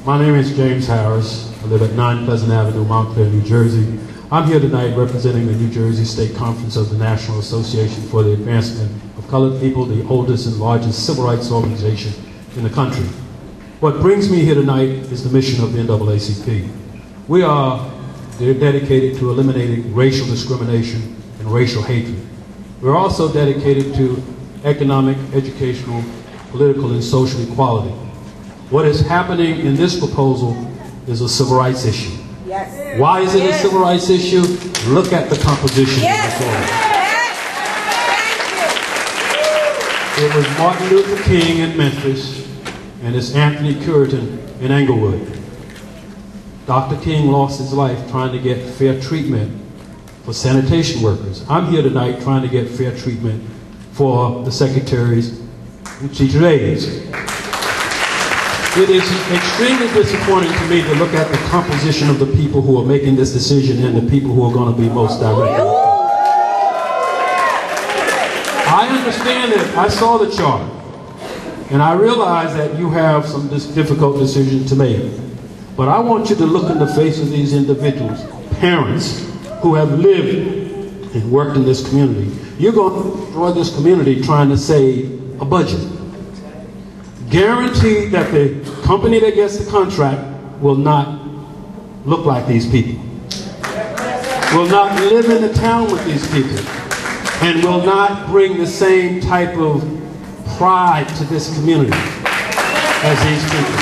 My name is James Harris. I live at 9 Pleasant Avenue, Montclair, New Jersey. I'm here tonight representing the New Jersey State Conference of the National Association for the Advancement of Colored People, the oldest and largest civil rights organization in the country. What brings me here tonight is the mission of the NAACP. We are dedicated to eliminating racial discrimination and racial hatred. We're also dedicated to economic, educational, political, and social equality. What is happening in this proposal is a civil rights issue. Yes. Why is it a civil rights issue? Look at the composition of the floor. It was Martin Luther King in Memphis, and it's Anthony Curtin in Englewood. Dr. King lost his life trying to get fair treatment for sanitation workers. I'm here tonight trying to get fair treatment for the secretaries and secretaries. It is extremely disappointing to me to look at the composition of the people who are making this decision and the people who are going to be most directly. I understand it. I saw the chart. And I realize that you have some difficult decisions to make. But I want you to look in the face of these individuals, parents who have lived and worked in this community. You're going to destroy this community trying to save a budget. Guarantee that the company that gets the contract will not look like these people, will not live in the town with these people, and will not bring the same type of pride to this community as these people.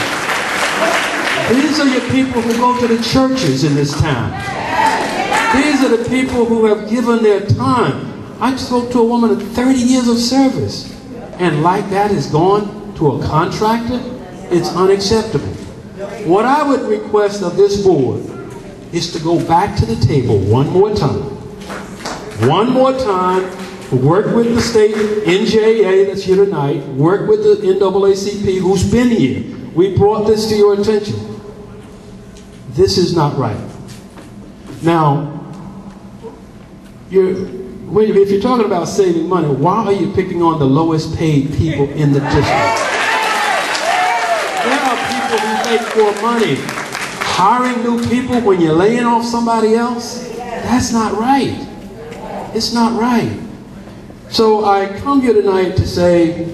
These are your people who go to the churches in this town. These are the people who have given their time. I spoke to a woman of 30 years of service, and like that is gone to a contractor. It's unacceptable. What I would request of this board is to go back to the table one more time. One more time, work with the state NJA that's here tonight, work with the NAACP who's been here. We brought this to your attention. This is not right. Now, if you're talking about saving money, why are you picking on the lowest paid people in the district? There are people who make more money. Hiring new people when you're laying off somebody else, that's not right. It's not right. So I come here tonight to say,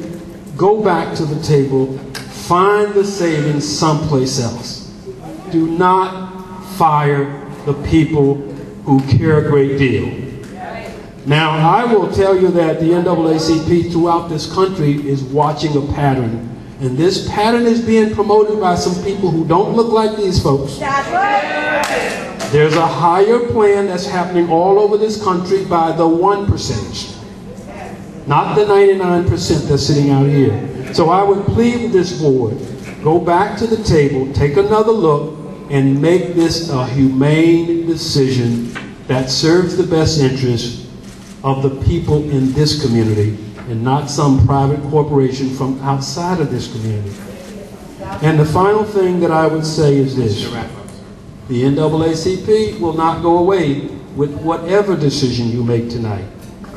go back to the table, find the savings someplace else. Do not fire the people who care a great deal. Now, I will tell you that the NAACP throughout this country is watching a pattern. And this pattern is being promoted by some people who don't look like these folks. There's a higher plan that's happening all over this country by the 1%. Not the 99% that's sitting out here. So I would plead with this board, go back to the table, take another look, and make this a humane decision that serves the best interest of the people in this community and not some private corporation from outside of this community. And the final thing that I would say is this. The NAACP will not go away with whatever decision you make tonight.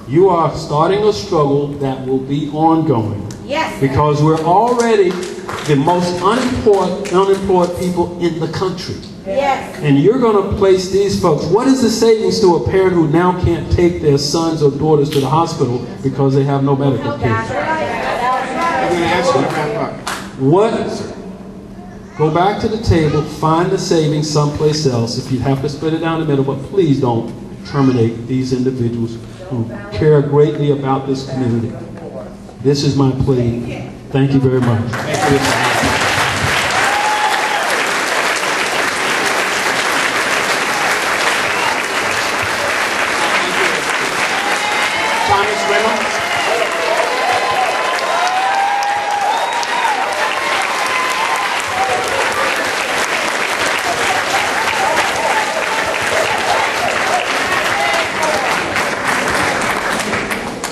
You are starting a struggle that will be ongoing. Yes. Because we're already the most unemployed people in the country. Yes. And you're going to place these folks. What is the savings to a parent who now can't take their sons or daughters to the hospital because they have no medical care? I'm going to ask you to wrap up. What? Go back to the table, find the savings someplace else. If you have to split it down the middle, but please don't terminate these individuals who care greatly about this community. This is my plea. Thank you very much. Thank you.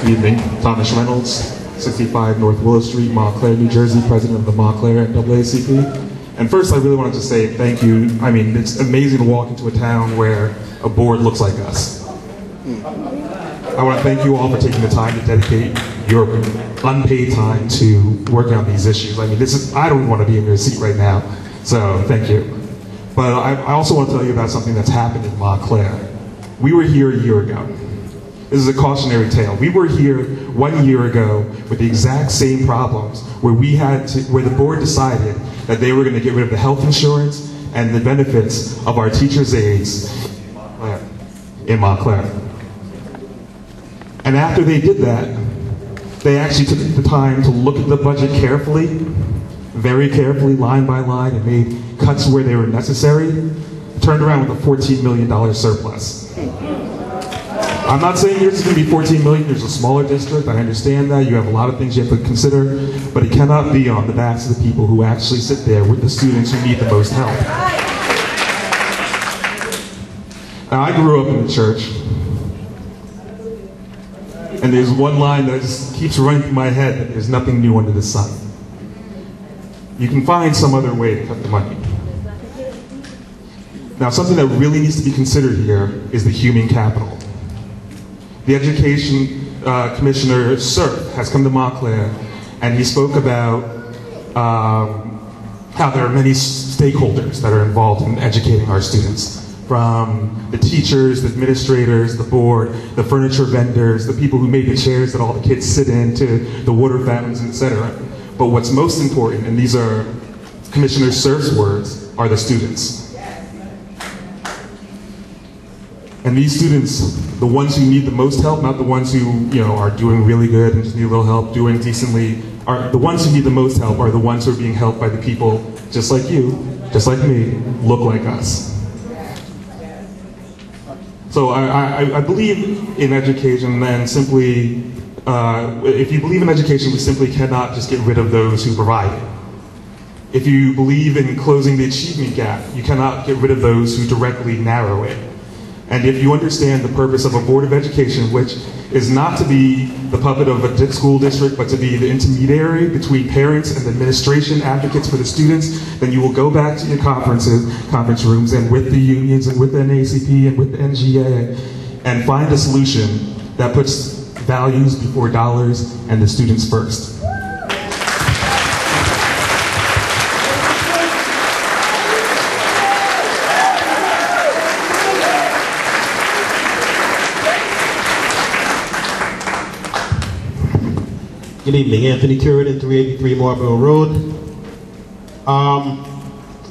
Good evening, Thomas Reynolds, 65 North Willow Street, Montclair, New Jersey, president of the Montclair NAACP. And first, I really wanted to say thank you. I mean, it's amazing to walk into a town where a board looks like us. I want to thank you all for taking the time to dedicate your unpaid time to work on these issues. I mean, I don't want to be in your seat right now, so thank you. But I also want to tell you about something that's happened in Montclair. We were here a year ago. This is a cautionary tale. We were here 1 year ago with the exact same problems where where the board decided that they were going to get rid of the health insurance and the benefits of our teachers' aides in Montclair. And after they did that, they actually took the time to look at the budget carefully, very carefully, line by line, and made cuts where they were necessary, turned around with a $14 million surplus. I'm not saying yours is going to be $14 million. There's a smaller district. I understand that. You have a lot of things you have to consider. But it cannot be on the backs of the people who actually sit there with the students who need the most help. Now, I grew up in the church. And there's one line that just keeps running through my head, that there's nothing new under the sun. You can find some other way to cut the money. Now, something that really needs to be considered here is the human capital. The Education Commissioner, Cerf, has come to Montclair, and he spoke about how there are many stakeholders that are involved in educating our students, from the teachers, the administrators, the board, the furniture vendors, the people who made the chairs that all the kids sit in, to the water fountains, etc. But what's most important, and these are Commissioner Cerf's words, are the students. And these students, the ones who need the most help, not the ones who are doing really good and just need a little help, doing decently, are the ones who need the most help are the ones who are being helped by the people just like you, just like me, look like us. So I believe in education, and simply, if you believe in education, we simply cannot just get rid of those who provide it. If you believe in closing the achievement gap, you cannot get rid of those who directly narrow it. And if you understand the purpose of a Board of Education, which is not to be the puppet of a school district, but to be the intermediary between parents and administration, advocates for the students, then you will go back to your conference rooms, and with the unions and with the NAACP and with the NGA, and find a solution that puts values before dollars and the students first. Good evening, Anthony Curidan, 383 Marlborough Road.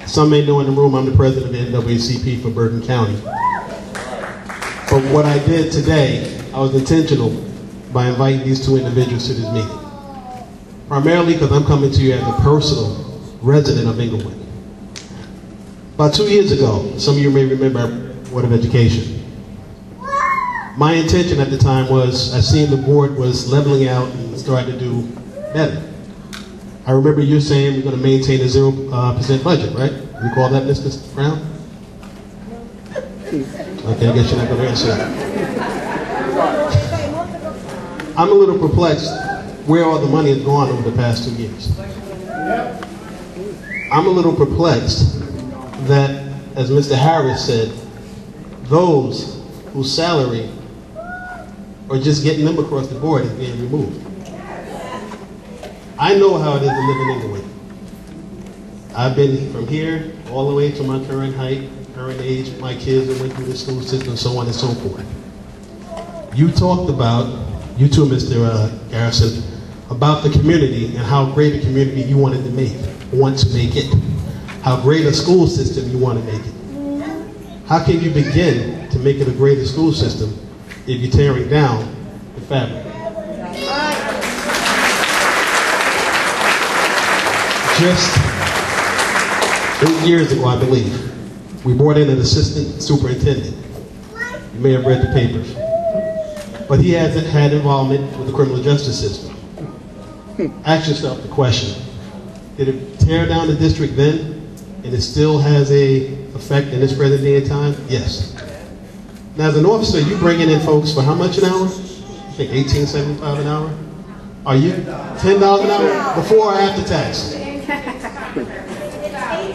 Some may know in the room I'm the president of the NAACP for Bergen County. But what I did today, I was intentional by inviting these two individuals to this meeting. Primarily because I'm coming to you as a personal resident of Englewood. About 2 years ago, some of you may remember Board of Education. My intention at the time was, I seen the board was leveling out and starting to do better. I remember you saying we're going to maintain a 0% budget, right? Recall that, Mr. Brown? Okay, I guess you're not going to answer that. I'm a little perplexed where all the money has gone over the past 2 years. I'm a little perplexed that, as Mr. Harris said, those whose salary or just getting them across the board is being removed. I know how it is to live in Englewood. I've been from here all the way to my current height, current age, my kids that went through the school system, so on and so forth. You talked about, you too, Mr. Garrison, about the community and how great a community you want to make it. How great a school system you want to make it. How can you begin to make it a greater school system if you're tearing down the fabric? Just 8 years ago, I believe, we brought in an assistant superintendent. You may have read the papers. But he hasn't had involvement with the criminal justice system. Ask yourself the question, did it tear down the district then, and it still has an effect in this present day and time? Yes. Now, as an officer, you bringing in folks for how much an hour? I think $18.75 an hour. Are you $10 an hour before or after tax?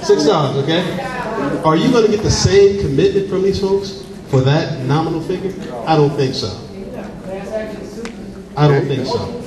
$6, okay? Are you going to get the same commitment from these folks for that nominal figure? I don't think so. I don't think so.